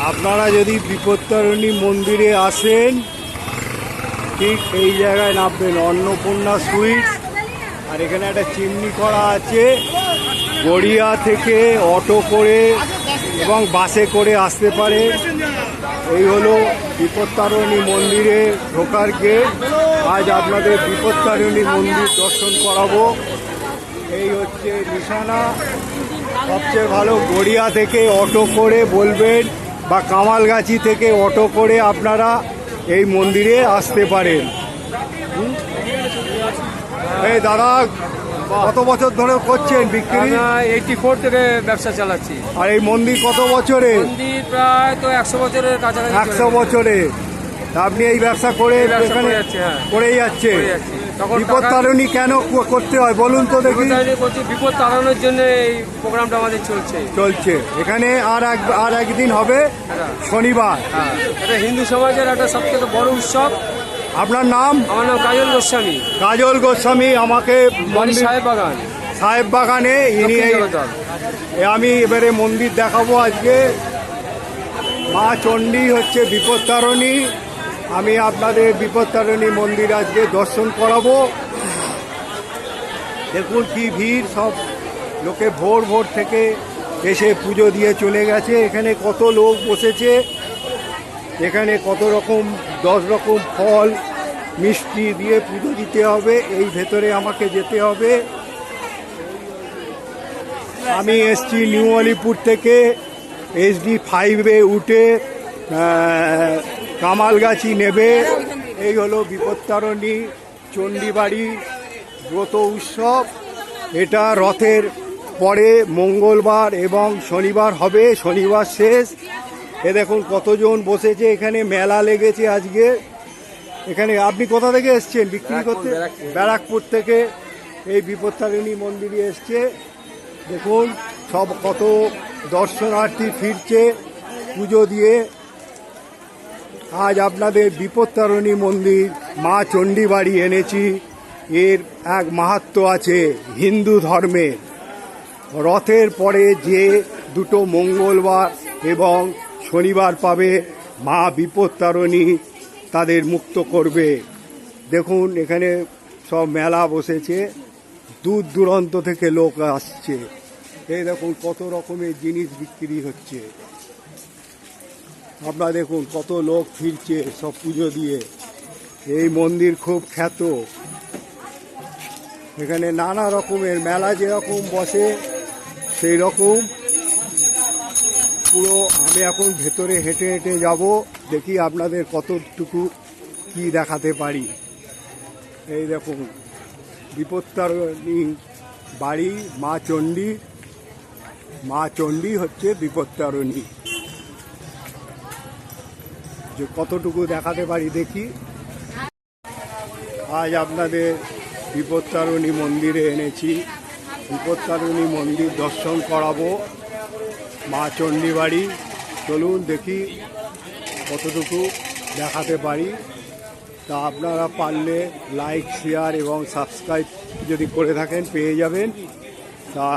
আপনারা যদি বিপত্তারিণী মন্দিরে আসেন ঠিক এই জায়গায় নামবেন, অন্নপূর্ণা সুইটস। আর এখানে একটা চিমনি করা আছে, গড়িয়া থেকে অটো করে এবং বাসে করে আসতে পারে। এই হলো বিপত্তারিণী মন্দিরে ঢোকার গেট। আজ আপনাদের বিপত্তারিণী মন্দির দর্শন করাবো। এই হচ্ছে নিশানা। সবচেয়ে ভালো গড়িয়া থেকে অটো করে বলবেন বা কামালগাছি থেকে অটো করে আপনারা এই মন্দিরে আসতে পারেন। এই দাদা কত বছর ধরে করছেন বিক্রি? 84 থেকে ব্যবসা চালাচ্ছি। আর এই মন্দির কত বছরে? মন্দির প্রায় তো 100 বছরের কাছাকাছি। 100 বছরে আপনি এই ব্যবসা করে করেই যাচ্ছে। বিপত্তারিণী কেন করতে হয় বলুন তো দেখি। বিপদ তাড়ানোর জন্য এই প্রোগ্রামটা আমাদের চলছে। এখানে আর একদিন হবে শনিবার। এটা হিন্দু সমাজের একটা সবথেকে বড় উৎসব। আপনার নাম? আমার নাম কাজল গোস্বামী। কাজল গোস্বামী। আমাকে সাহেব বাগানে ইনি। আমি এবারে মন্দির দেখাবো আজকে। মা চণ্ডী হচ্ছে বিপত্তারিণী। আমি আপনাদের বিপত্তারিণী মন্দির আজকে দর্শন করাবো। দেখুন কি ভিড়, সব লোকে ভোর থেকে এসে পুজো দিয়ে চলে গেছে। এখানে কত লোক বসেছে। এখানে কত রকম 10 রকম ফল মিষ্টি দিয়ে পুজো দিতে হবে। এই ভেতরে আমাকে যেতে হবে। আমি এসছি নিউ আলিপুর থেকে SD5-এ উঠে কামালগাছি নেবে। এই হলো বিপত্তারিণী চণ্ডীবাড়ি ব্রত উৎসব। এটা রথের পরে মঙ্গলবার এবং শনিবার হবে, শনিবার শেষ। এ দেখুন কতজন বসেছে, এখানে মেলা লেগেছে আজকে। এখানে আপনি কোথা থেকে এসছেন বিক্রি করতে? ব্যারাকপুর থেকে এই বিপত্তারিণী মন্দিরে এসছে। দেখুন সব কত দর্শনার্থী ফিরছে পুজো দিয়ে। আজ আপনাদের বিপত্তারিণী মন্দির মা চণ্ডীবাড়ি এনেছি। এর এক মাহাত্ম্য আছে হিন্দু ধর্মের। রথের পরে যে দুটো মঙ্গলবার এবং শনিবার পাবে, মা বিপত্তারিণী তাদের মুক্ত করবে। দেখুন এখানে সব মেলা বসেছে, দূর দূরান্ত থেকে লোক আসছে। এই দেখুন কত রকমের জিনিস বিক্রি হচ্ছে। আপনারা দেখুন কত লোক ফিরছে সব পুজো দিয়ে। এই মন্দির খুব খ্যাত। এখানে নানা রকমের মেলা যেরকম বসে সেই রকম পুরো। আমি এখন ভেতরে হেঁটে হেঁটে যাব, দেখি আপনাদের কতটুকু কি দেখাতে পারি। এই দেখুন বিপত্তারিণী বাড়ি মা চণ্ডী। মা চণ্ডী হচ্ছে বিপত্তারিণী। যে কতটুকু দেখাতে পারি দেখি। আজ আপনাদের বিপত্তারিণী মন্দিরে এনেছি। বিপত্তারিণী মন্দির দর্শন করাবো। মা চণ্ডী বাড়ি। চলুন দেখি কতটুকু দেখাতে পারি। তা আপনারা পারলে লাইক, শেয়ার এবং সাবস্ক্রাইব যদি করে থাকেন পেয়ে যাবেন। তা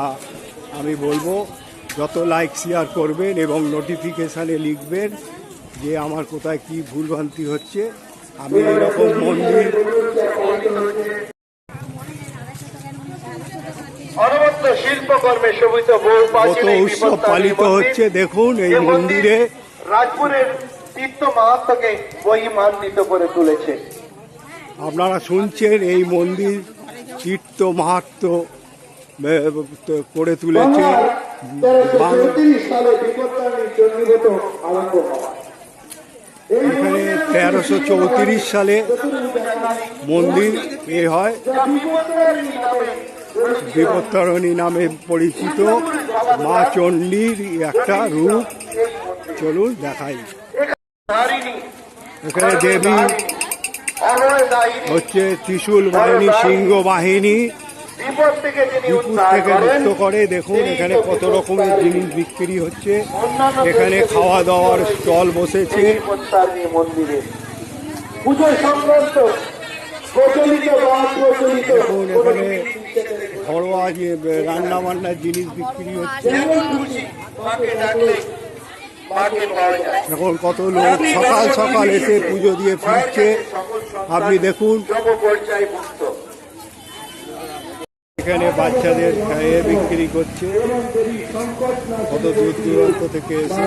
আমি বলবো যত লাইক শেয়ার করবেন এবং নোটিফিকেশানে লিখবেন যে আমার কোথায় কি ভুলভ্রান্তি হচ্ছে। আমি এরকম মন্দির কত উৎসব পালিত হচ্ছে। দেখুন এই মন্দিরে রাজপুরের তীর্থ মাহাত্ম্যকে মহিমান্বিত করে তুলেছে। আপনারা শুনছেন এই মন্দির তীর্থ মাহাত্ম্য করে তুলেছে। এখানে 1334 সালে মন্দির হয়। বিপত্তারিণী নামে পরিচিত মা চণ্ডীর একটা রূপ। চলুন দেখাই। এখানে দেবী হচ্ছে ত্রিশূল বাহিনী, সিংহ বাহিনী। বিপদ থেকে মুক্ত করে। দেখুন এখানে কত রকমের জিনিস বিক্রি হচ্ছে। এখানে খাওয়া দাওয়ার স্টল বসেছে। দেখুন এখানে ঘরোয়া যে রান্না বান্নার জিনিস বিক্রি হচ্ছে। মাঠে পাওয়া যায়। এখন কত লোক সকাল সকাল এসে পুজো দিয়ে ফিরছে, আপনি দেখুন। পর্যায় মুক্ত। এখানে বাচ্চাদের খাইয়ে বিক্রি করছে, কত দূর দূরান্ত থেকে এসে।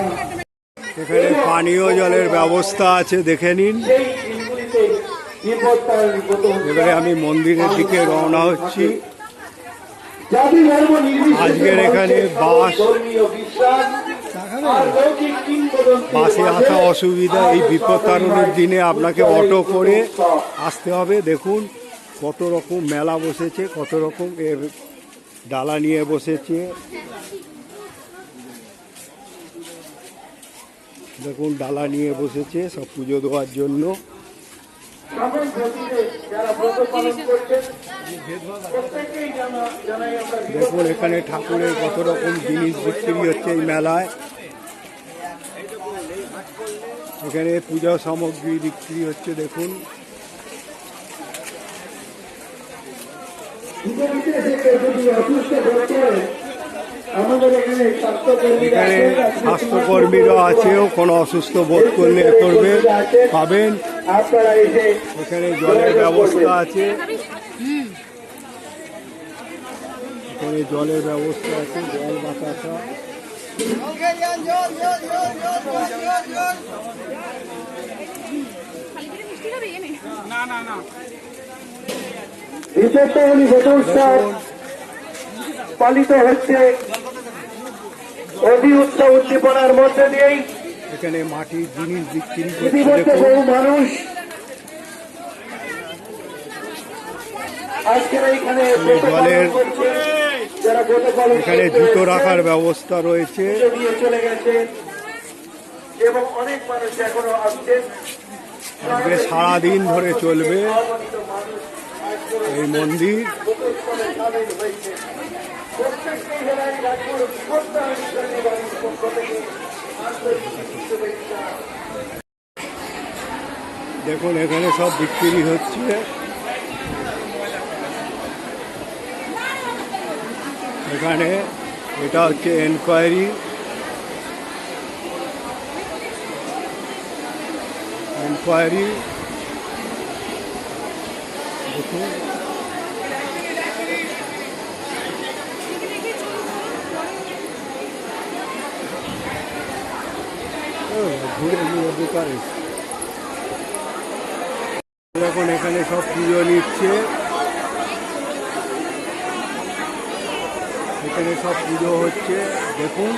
এখানে পানীয় জলের ব্যবস্থা আছে, দেখে নিন। সেই দিনগুলিতে বিপত্তারিণী ব্রত এবারে আমি মন্দিরের দিকে রওনা হচ্ছি। জাতি ধর্ম নির্বিশেষে আজকের এখানে বাস ধর্মীয় বিশ্বাস আর লৌকিক কিংবদন্তির বাসে মাঝে আসা অসুবিধা, এই বিপদ তাড়ানোর দিনে আপনাকে অটো করে আসতে হবে। দেখুন কত রকম মেলা বসেছে, কত রকম এর ডালা নিয়ে বসেছে। দেখুন ডালা নিয়ে বসেছে সব পুজো দেওয়ার জন্য। সকল জাতিতে যারা ব্রত পালন করছেন প্রত্যেককেই জানাই আমরা দেখুন এখানে ঠাকুরের কত রকম জিনিস বিক্রি হচ্ছে এই মেলায়। এখানে পূজা সামগ্রী বিক্রি হচ্ছে, দেখুন। আমাদের এখানে স্বাস্থ্যকর্মীরা এখানে স্বাস্থ্যকর্মীরা আছেও, কোনো অসুস্থ বোধ করলে করবে পাবেন। আপনারা এসে এখানে জলের ব্যবস্থা আছে, এখানে জলের ব্যবস্থা আছে, জল বাতাসা। বিপত্তারিণী ব্রত উৎসব পালিত হচ্ছে অতি উৎসব উদ্দীপনার মধ্যে দিয়েই। এখানে মাটির জিনিস বিক্রি করছে, ইতিমধ্যে দেখুন। বহু মানুষ আজকের এইখানে ব্রত পালন জলের- করছে। যারা ব্রত পালন এখানে করতে জুতো এসেছেন, রাখার ব্যবস্থা রয়েছে। পুজো দিয়ে চলে গেছেন এবং অনেক মানুষ এখনো আসছেন। আজকে সারাদিন ধরে চলবে অগণিত মানুষ আজকের এই মন্দির। ব্রতোৎসবে সামিল হয়েছে। প্রত্যেকটি জেলায় রাজপুর বিপত্তারিণী সন্নিবাসীর পক্ষ থেকে আন্তরিক শুভেচ্ছা। দেখুন এখানে সব বিক্রি হচ্ছে। এখানে এটা হচ্ছে এনকোয়ারি। দেখুন ঘুরে ঘুরে দোকান। এখন এখানে সব পুজো নিচ্ছে, এখানে সব পুজো হচ্ছে, দেখুন।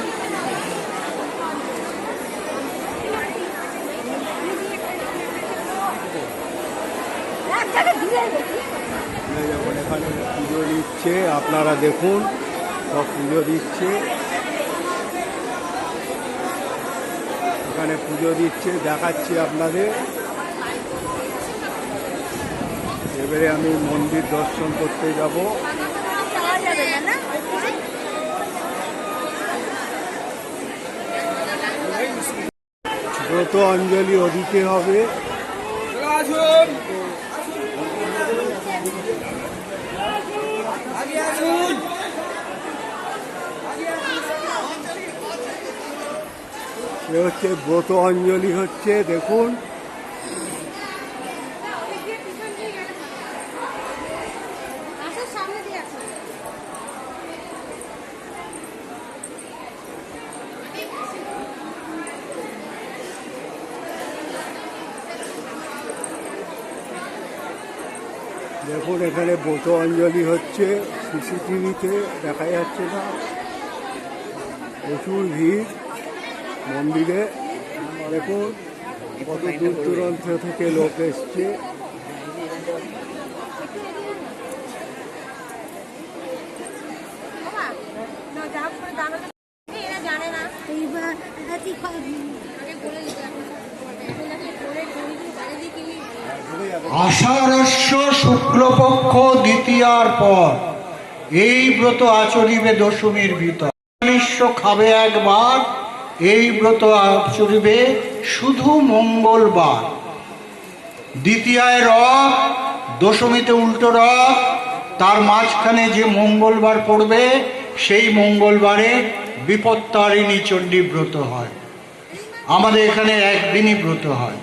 যখন এখানে পুজো দিচ্ছে, আপনারা দেখুন সব পুজো দিচ্ছে, এখানে পুজো দিচ্ছে, দেখাচ্ছি আপনাদের। এবারে আমি মন্দির দর্শন করতে যাব। ব্রত অঞ্জলি ওদিকে হবে। এ হচ্ছে ব্রত অঞ্জলি হচ্ছে, দেখুন। দেখুন এখানে ব্রত অঞ্জলি হচ্ছে, সিসিটিভিতে দেখা যাচ্ছে না। প্রচুর ভিড় মন্দিরে, দেখুন কত দূর দূরান্ত থেকে লোক এসছে। আষাঢ়স্য শুক্লপক্ষ দ্বিতীয়ার পর এই ব্রত আচরিবে দশমীর ভিতর। নিঃস্ব খাবে একবার, এই ব্রত আচরিবে শুধু মঙ্গলবার। দ্বিতীয়ায় রথ, দশমীতে উল্টো রথ, তার মাঝখানে যে মঙ্গলবার পড়বে সেই মঙ্গলবারে বিপত্তারিণী চণ্ডী ব্রত হয়। আমাদের এখানে একদিনই ব্রত হয়।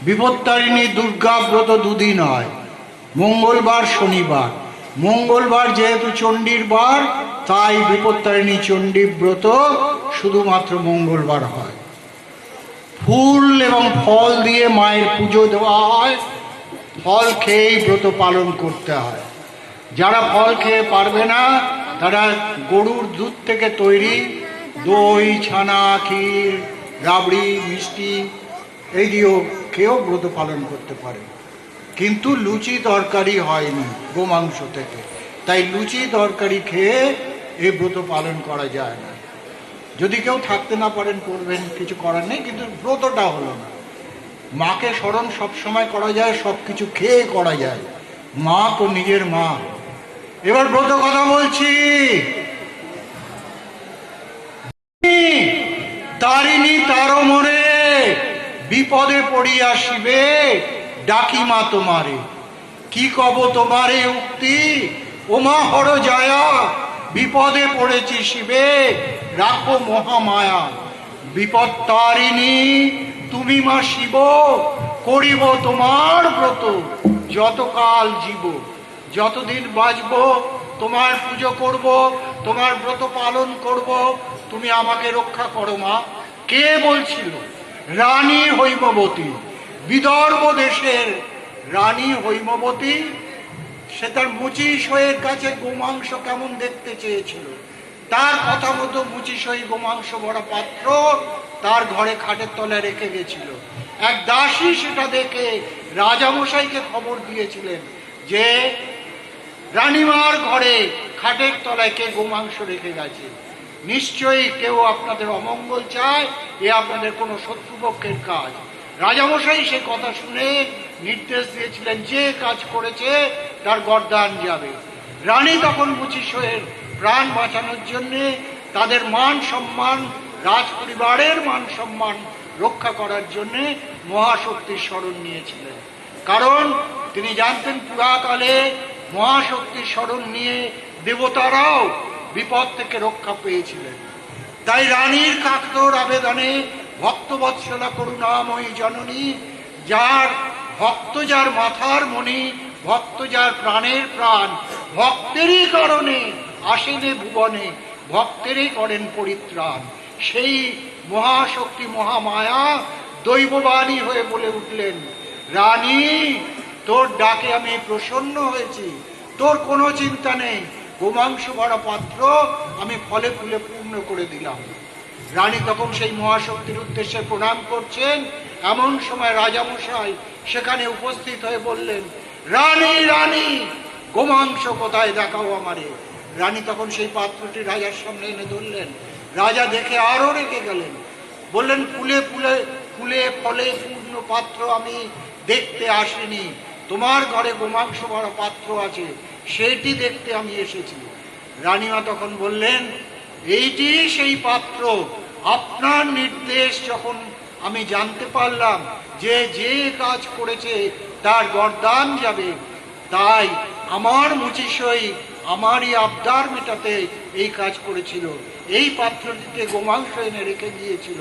বিপত্তারিণী দুর্গা ব্রত দুদিন হয়, মঙ্গলবার শনিবার। মঙ্গলবার যেহেতু চণ্ডীর বার, তাই বিপত্তারিণী চণ্ডী ব্রত শুধুমাত্র মঙ্গলবার হয়। ফুল এবং ফল দিয়ে মায়ের পুজো দেওয়া হয়, ফল খেয়েই ব্রত পালন করতে হয়। যারা ফল খেয়ে পারবে না, তারা গরুর দুধ থেকে তৈরি দই, ছানা, ক্ষীর, রাবড়ি, মিষ্টি এই দিয়েও খেয়েও ব্রত পালন করতে পারে। কিন্তু লুচি তরকারি হয়নি গোমাংস থেকে, তাই লুচি তরকারি খেয়ে এই ব্রত পালন করা যায় না। যদি কেউ থাকতে না পারেন করবেন, কিছু করার নেই, কিন্তু ব্রতটা হলো না। মাকে স্মরণ সবসময় করা যায়, সব কিছু খেয়ে করা যায়। মা তো নিজের মা। এবার ব্রত কথা বলছি। তারিণী তারো মোরে বিপদে পড়িয়া শিবে ডাকি মা তোমারে। কি কব তোমারে উক্তি, ওমা হর জায়া বিপদে পড়েছি শিবে রাখো মহামায়া। বিপদ তারিণী তুমি মা শিব, করিব তোমার ব্রত যতকাল জীব। যতদিন বাঁচব তোমার পুজো করব, তোমার ব্রত পালন করব, তুমি আমাকে রক্ষা করো মা। কে বলছিল? রানী হৈমবতী, বিদর্ভ দেশের রানী হৈমবতী। সে তার মুচিশয়ের কাছে গোমাংস কেমন দেখতে চেয়েছিল। তার কথা মতো মুচিশই গোমাংস ভরা পাত্র তার ঘরে খাটের তলায় রেখে গেছিল। এক দাসী সেটা দেখে রাজামশাইকে খবর দিয়েছিলেন যে রানীমার ঘরে খাটের তলায় কে গোমাংস রেখে গেছে। নিশ্চয়ই কেউ আপনাদের অমঙ্গল চায়, এ আপনাদের কোনো শত্রুপক্ষের কাজ। রাজামশাই সে কথা শুনে নির্দেশ দিয়েছিলেন যে কাজ করেছে তার গর্দান যাবে। রানী তখন মুচিশয়ের প্রাণ বাঁচানোর জন্যে তাদের মান সম্মান, রাজ পরিবারের মান সম্মান রক্ষা করার জন্যে মহাশক্তির শরণ নিয়েছিলেন। কারণ তিনি জানতেন পুরাকালে মহাশক্তির শরণ নিয়ে দেবতারাও বিপদ থেকে রক্ষা পেয়েছিলেন। তাই রানীর কাতর আবেদনে ভক্তবৎসলা করুণাময়ী জননী, যার ভক্ত যার মাথার মণি, ভক্ত যার প্রাণের প্রাণ, ভক্তেরই কারণে আসেনে ভুবনে, ভক্তেরই করেন পরিত্রাণ, সেই মহাশক্তি মহামায়া দৈববাণী হয়ে বলে উঠলেন, রানী তোর ডাকে আমি প্রসন্ন হয়েছি, তোর কোনো চিন্তা নেই, গোমাংস ভরা পাত্র আমি ফলে ফুলে পূর্ণ করে দিলাম। রানী তখন সেই মহাশক্তির উদ্দেশ্যে প্রণাম করছেন। এমন সময় রাজামশাই সেখানে উপস্থিত হয়ে বললেন, রানী রানী গোমাংস কোথায় দেখাও আমারে। রানী তখন সেই পাত্রটি রাজার সামনে এনে ধরলেন। রাজা দেখে আরো রেগে গেলেন, বললেন, ফুলে ফুলে ফুলে ফলে পূর্ণ পাত্র আমি দেখতে আসিনি, তোমার ঘরে গোমাংস ভরা পাত্র আছে, সেইটি দেখতে আমি এসেছি। রানীমা তখন বললেন, এইটি সেই পাত্র। আপনার নির্দেশ যখন আমি জানতে পারলাম যে যে কাজ করেছে তার গর্দান যাবে, তাই আমার মুচিশই আমারই আবদার মেটাতে এই কাজ করেছিল, এই পাত্রটিতে গোমাংস এনে রেখে গিয়েছিল।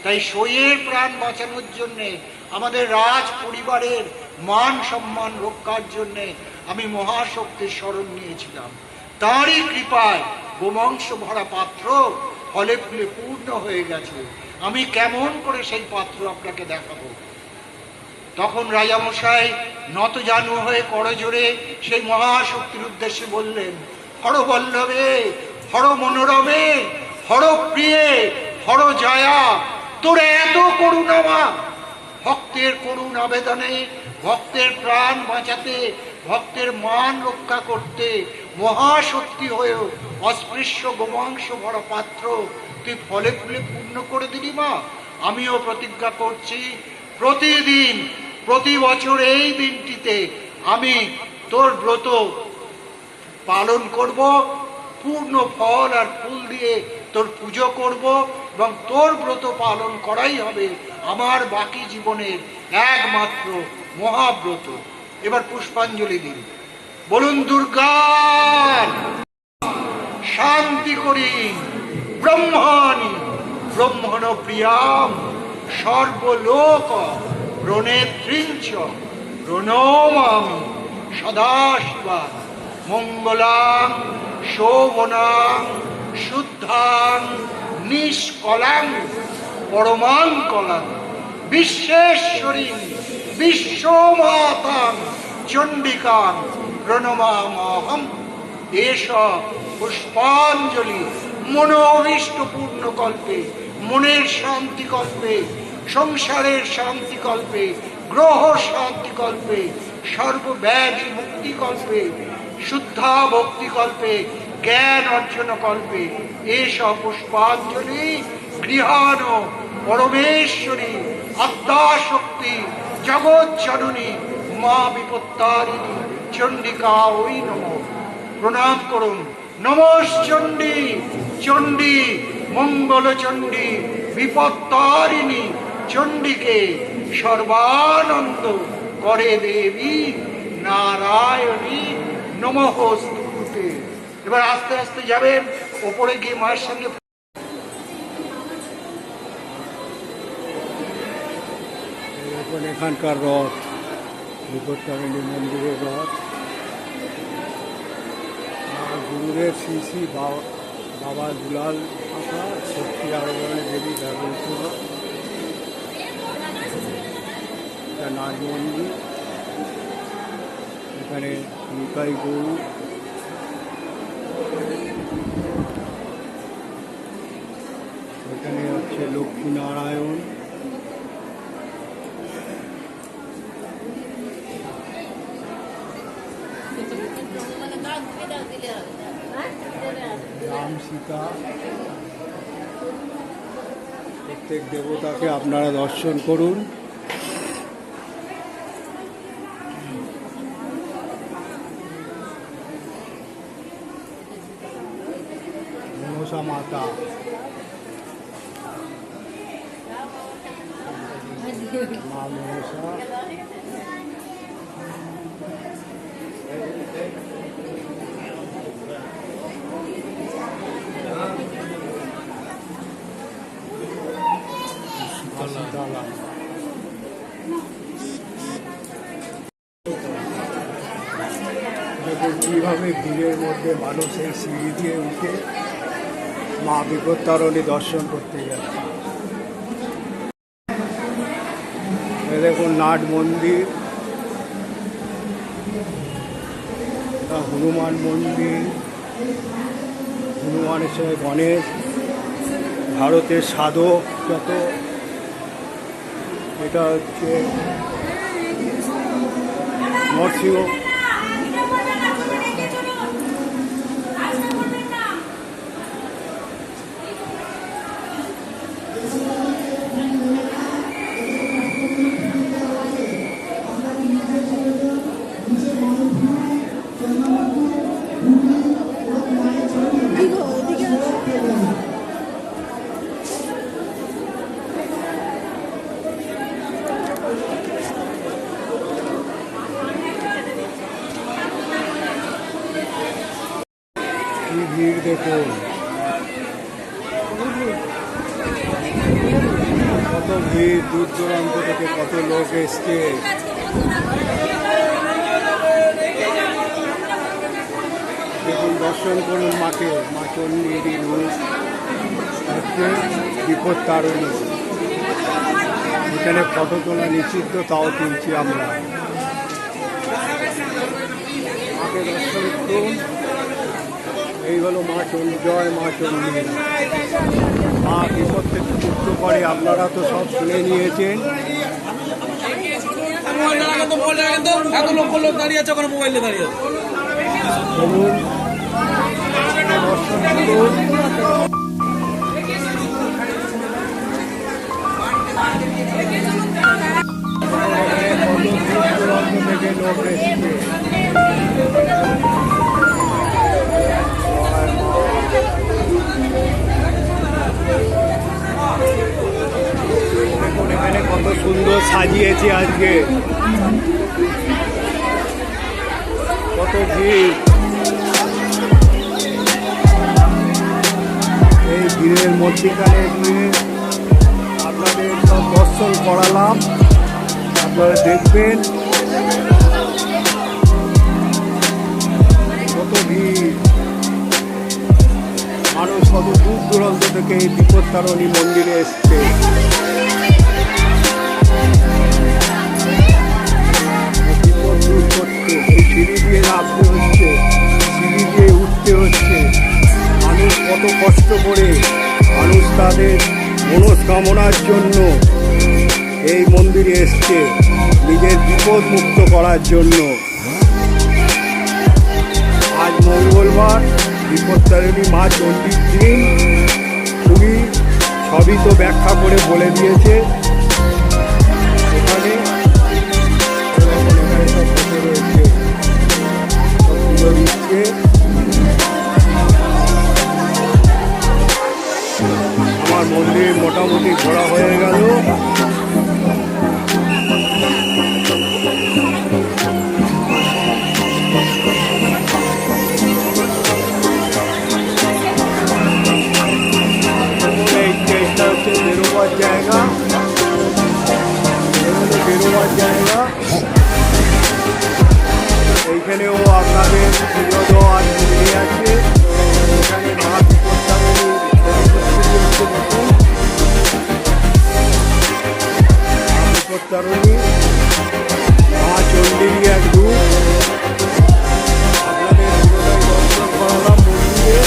তাই সইয়ের প্রাণ বাঁচানোর জন্যে, আমাদের রাজ পরিবারের মান সম্মান রক্ষার জন্যে আমি মহাশক্তির শরণ নিয়েছিলাম। তাঁরই কৃপায় গোমাংস ভরা পাত্র ফলে ফুলে পূর্ণ হয়ে গেছে। আমি কেমন করে সেই পাত্র আপনাকে দেখাবো? তখন রাজামশাই নতজানু হয়ে করজোড়ে সেই মহাশক্তির উদ্দেশ্যে বললেন, হরবল্লভে, হর মনোরমে, হর প্রিয়ে, হর জয়া, তোর এত করুণা মা! ভক্তের করুণ আবেদনে, ভক্তের প্রাণ বাঁচাতে, ভক্তের মান রক্ষা করতে মহাশক্তি হয়েও অস্পৃশ্য গোমাংস ভরা পাত্র তুই ফলে ফুলে পূর্ণ করে দিলি মা। আমিও প্রতিজ্ঞা করছি, প্রতিদিন প্রতি বছর এই দিনটিতে আমি তোর ব্রত পালন করব, পূর্ণ ফল আর ফুল দিয়ে তোর পুজো করব, এবং তোর ব্রত পালন করাই হবে আমার বাকি জীবনের একমাত্র মহাব্রত। এবার পুষ্পাঞ্জলি দিন, বলুন দুর্গা শান্তি করি, ব্রহ্মাণী ব্রহ্মণ প্রিয়াম সর্বলোক প্রণেত্রিঞ্চ প্রণমামি সদাশিবা মঙ্গলাং শোভনাং শুদ্ধাং নিষ্কলাং পরমাং কলাং বিশ্বেশ্বরী বিশ্বমাতাং চণ্ডিকাং প্রণমামহম। এসব পুষ্পাঞ্জলি মনোভীষ্ট পূর্ণ কল্পে, মনের শান্তি কল্পে, সংসারের শান্তি কল্পে, গ্রহ শান্তি কল্পে, সর্বব্যাধি মুক্তি কল্পে, শুদ্ধা ভক্তি কল্পে, জ্ঞান অর্জন কল্পে এসব পুষ্পাঞ্জলি গৃহাণ পরমেশ্বরী আদ্যাশক্তি জগৎ জননী মা বিপত্তারিণী চণ্ডিকা ওই নমঃ। প্রণাম করুন। নমঃ চণ্ডী, চণ্ডী মঙ্গল চণ্ডী বিপত্তারিণী চণ্ডীকে সর্বানন্দ করে দেবী নারায়ণী নমঃস্তুতে। এবার আস্তে আস্তে যাবেন ওপরে গিয়ে মায়ের সঙ্গে। এখন এখানকার রথ, বিপত্তারিণী মন্দিরের রথ, আর গুরুদেব শ্রী শ্রী বাবা দুলাল আঁকা শক্তি আরোহণে দেবী ব্যবহৃত এটা নাট মন্দির। এখানে নিতাই গরু, এখানে হচ্ছে লক্ষ্মীনারায়ণ, রাম সীতা, প্রত্যেক দেবতাকে আপনারা দর্শন করুন। মনসা মাতা, মা মনসা, সীতালা। দেখুন কীভাবে ভিড়ের মধ্যে মানুষ এই সিঁড়ি দিয়ে উঠে মা বিপত্তারিণী দর্শন করতে যাচ্ছে। দেখুন নাট মন্দির, হনুমান মন্দির, হনুমানের সঙ্গে গণেশ, ভারতের সাধক যত, এটা হচ্ছে নরসিংহ। কি ভিড় দেখুন, কত ভিড়, দূর দূরান্ত থেকে কত লোক এসছে। দেখুন দর্শন করুন মাকে, মা চণ্ডীর রূপ হচ্ছে বিপত্তারিণী। এখানে ফটো তোলা নিষিদ্ধ, তাও তুলছি আমরা। মাকে দর্শন করুন। এই হলো মা চণ্ডী, জয় মা চণ্ডী। মা বিপদ থেকে মুক্ত করে, আপনারা তো সব শুনে নিয়েছেন। বলুন দর্শন করুন। থেকে লোক এসছে। এখানে কত সুন্দর সাজিয়েছে আজকে, কত ভিড়। এই ভিড়ের মধ্যেখানে গিয়ে আপনাদের সব দর্শন করালাম, আপনারা দেখবেন কত ভিড়। মানুষ কত দূর দূরান্ত থেকে এই বিপত্তারিণী মন্দিরে এসছে। বিপদ দূর করতে এই সিঁড়ি দিয়ে নামতে হচ্ছে, সিঁড়ি দিয়ে উঠতে হচ্ছে। মানুষ কত কষ্ট করে, মানুষ তাদের মনস্কামনার জন্য এই মন্দিরে এসছে, নিজের বিপদ মুক্ত করার জন্য। আজ মঙ্গলবার, বিপত্তারিণী মা চণ্ডীর দিন। উনি সবই তো ব্যাখ্যা করে বলে দিয়েছে। এখানে সব বসে রয়েছে, সব পুজো দিচ্ছে। আমার মন্দির মোটামুটি ঘোরা হয়ে গেল। এইটা হচ্ছে বেরোবার জায়গা, বেরোবার জায়গা। এইখানেও আপনাদের পুজো দেওয়ার মন্দির আছে। এখানে মা বিপত্তারিণী মা চণ্ডীরই এক রূপ। আপনাদের পুরোটাই দর্শন করালাম মন্দিরে।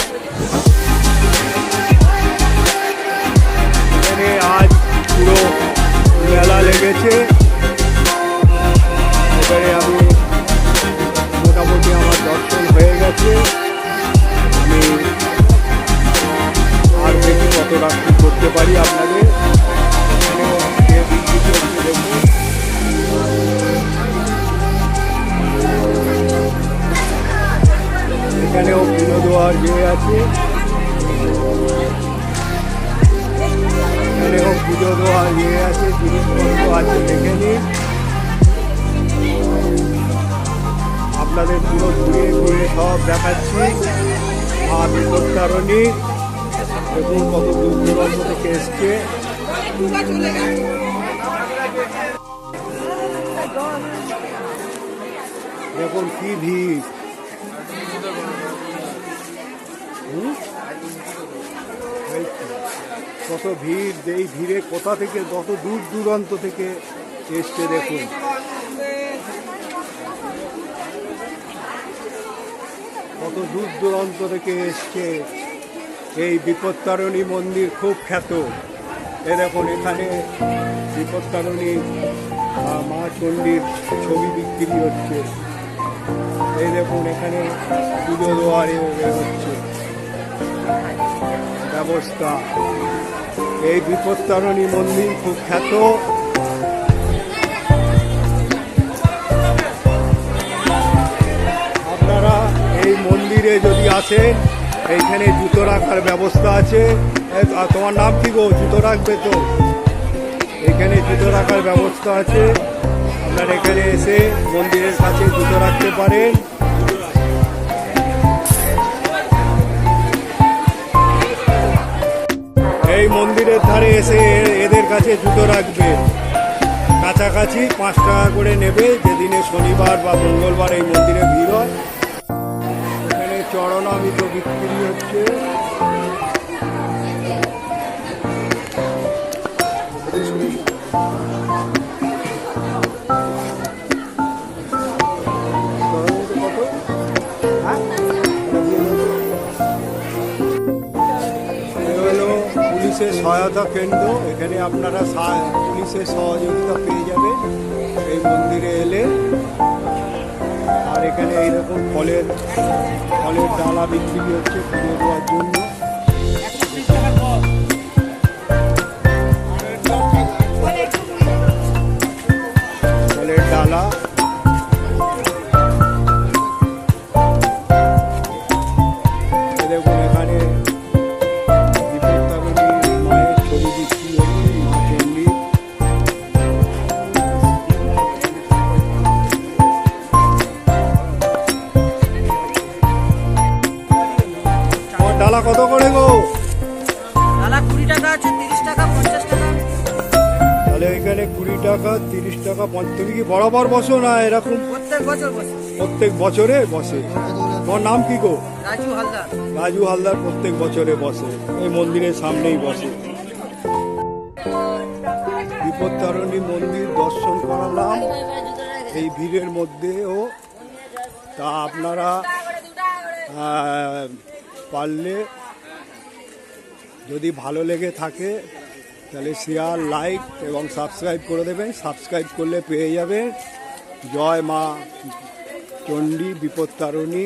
এখানে আজ পুরো মেলা লেগেছে। এবারে আমি মোটামুটি আমার দর্শন হয়ে গেছে। আমি আর দেখি কত রাত্রি করতে পারি আপনাদের। এখানেও পুজো দেওয়ার ইয়ে আছে, এখানেও পুজো দেওয়ার ইয়ে আছে, জিনিসপত্র আছে, দেখে নিন। আপনাদের পুরো ঘুরে ঘুরে সব দেখাচ্ছি। মা বিপত্তারিণী দেখুন কত দূর দূরান্ত থেকে এসছে। দেখুন কি ভিড়। কত ভিড়, এই ভিড়ে কোথা থেকে কত দূর দূরান্ত থেকে এসছে দেখুন। কত দূর দূরান্ত থেকে এসছে। এই বিপত্তারিণী মন্দির খুব খ্যাত। এ দেখুন এখানে বিপত্তারিণী মা চণ্ডীর ছবি বিক্রি হচ্ছে। এই দেখুন এখানে পুজো দেওয়ার হচ্ছে ব্যবস্থা। এই বিপত্তারিণী মন্দির খুব খ্যাত। আপনারা এই মন্দিরে যদি আসেন, এইখানে জুতো রাখার ব্যবস্থা আছে। তোমার নাম কি গো? জুতো রাখবে তো? এখানে জুতো রাখার ব্যবস্থা আছে। আপনারা এখানে এসে মন্দিরের কাছে জুতো রাখতে পারেন। এই মন্দিরের ধারে এসে এদের কাছে জুতো রাখবে। কাছাকাছি 5 টাকা করে নেবে। যেদিনে শনিবার বা মঙ্গলবার এই মন্দিরে ভিড় হয়। এখানে চরণামৃত বিক্রি হচ্ছে। পুলিশের সহায়তা কেন্দ্র। এখানে আপনারা পুলিশের সহযোগিতা পেয়ে যাবেন এই মন্দিরে এলে। আর এখানে এইরকম ফলের ডালা বিক্রি হচ্ছে পুজো দেওয়ার জন্য। ফলের ডালা। দেখুন এখানে বিপত্তারিণী মায়ের ছবি বিক্রি হচ্ছে, মা চণ্ডী। ডালা কত এখানে 20 টাকা 30 টাকা তুমি কি বরাবর বসো না এরকম প্রত্যেক বছর বসে। প্রত্যেক বছরে বসে? তোমার নাম কি গো? রাজু হালদার। রাজু হালদার প্রত্যেক বছরে বসে, এই মন্দিরের সামনেই বসে। বিপত্তারিণী মন্দির দর্শন করালাম এই ভিড়ের মধ্যেও। তা আপনারা পারলে যদি ভালো লেগে থাকে তাহলে শেয়ার, লাইক এবং সাবস্ক্রাইব করে দেবেন। সাবস্ক্রাইব করলে পেয়ে যাবেন জয় মা চণ্ডী বিপত্তারিণী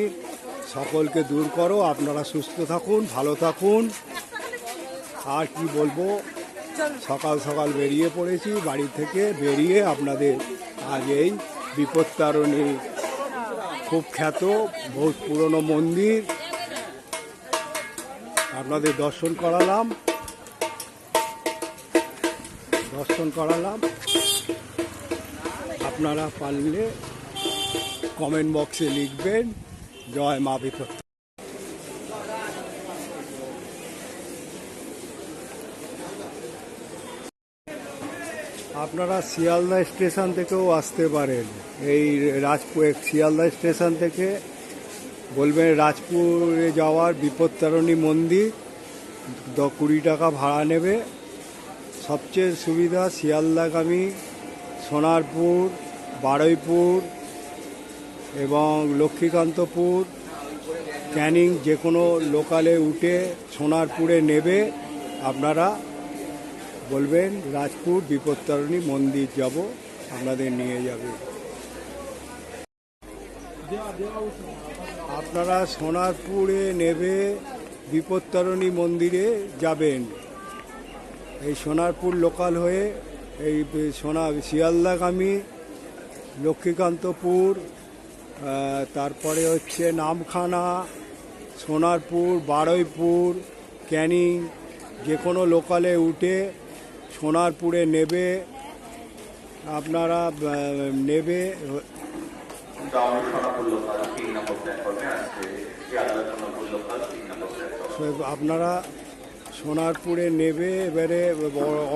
সকলকে দূর করো। আপনারা সুস্থ থাকুন, ভালো থাকুন। আর কি বলবো, সকাল সকাল বেরিয়ে পড়েছি বাড়ি থেকে। বেরিয়ে আপনাদের আজ এই বিপত্তারিণী খুব খ্যাত বহুত পুরনো মন্দির আপনাদের দর্শন করালাম। আপনারা পারলে কমেন্ট বক্সে লিখবেন জয় মা বিপত্তারিণী। আপনারা শিয়ালদা স্টেশন থেকেও আসতে পারেন। এই রাজপুর শিয়ালদা স্টেশন থেকে বলবেন রাজপুরে যাওয়ার বিপত্তারিণী মন্দির, 20 টাকা ভাড়া নেবে। সবচেয়ে সুবিধা শিয়ালদাগামী সোনারপুর, বারুইপুর এবং লক্ষ্মীকান্তপুর, ক্যানিং যে কোনো লোকালে উঠে সোনারপুরে নেবে। আপনারা বলবেন রাজপুর বিপত্তারিণী মন্দির যাব, আপনাদের নিয়ে যাবে। আপনারা সোনারপুরে নেবে বিপত্তারিণী মন্দিরে যাবেন। এই সোনারপুর লোকাল হয়ে এই শিয়ালদাগামী লক্ষ্মীকান্তপুর, তারপরে হচ্ছে নামখানা, সোনারপুর, বারুইপুর, ক্যানিং যে কোনো লোকালে উঠে সোনারপুরে নেবে। আপনারা নেবে আপনারা সোনারপুরে নেবে। এবারে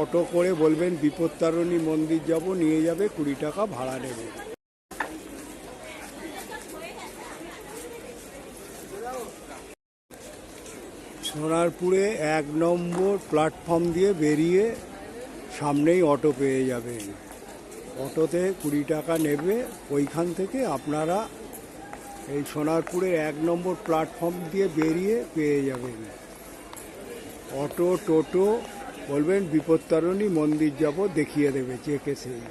অটো করে বলবেন বিপত্তারিণী মন্দির যাব, নিয়ে যাবে, 20 টাকা ভাড়া নেবে। সোনারপুরে 1 নম্বর প্ল্যাটফর্ম দিয়ে বেরিয়ে সামনেই অটো পেয়ে যাবেন। অটোতে 20 টাকা নেবে। ওইখান থেকে আপনারা এই সোনারপুরের 1 নম্বর প্ল্যাটফর্ম দিয়ে বেরিয়ে পেয়ে যাবেন অটো, টোটো। বলবেন বিপত্তারিণী মন্দির যাব, দেখিয়ে দেবে যে কে সেই।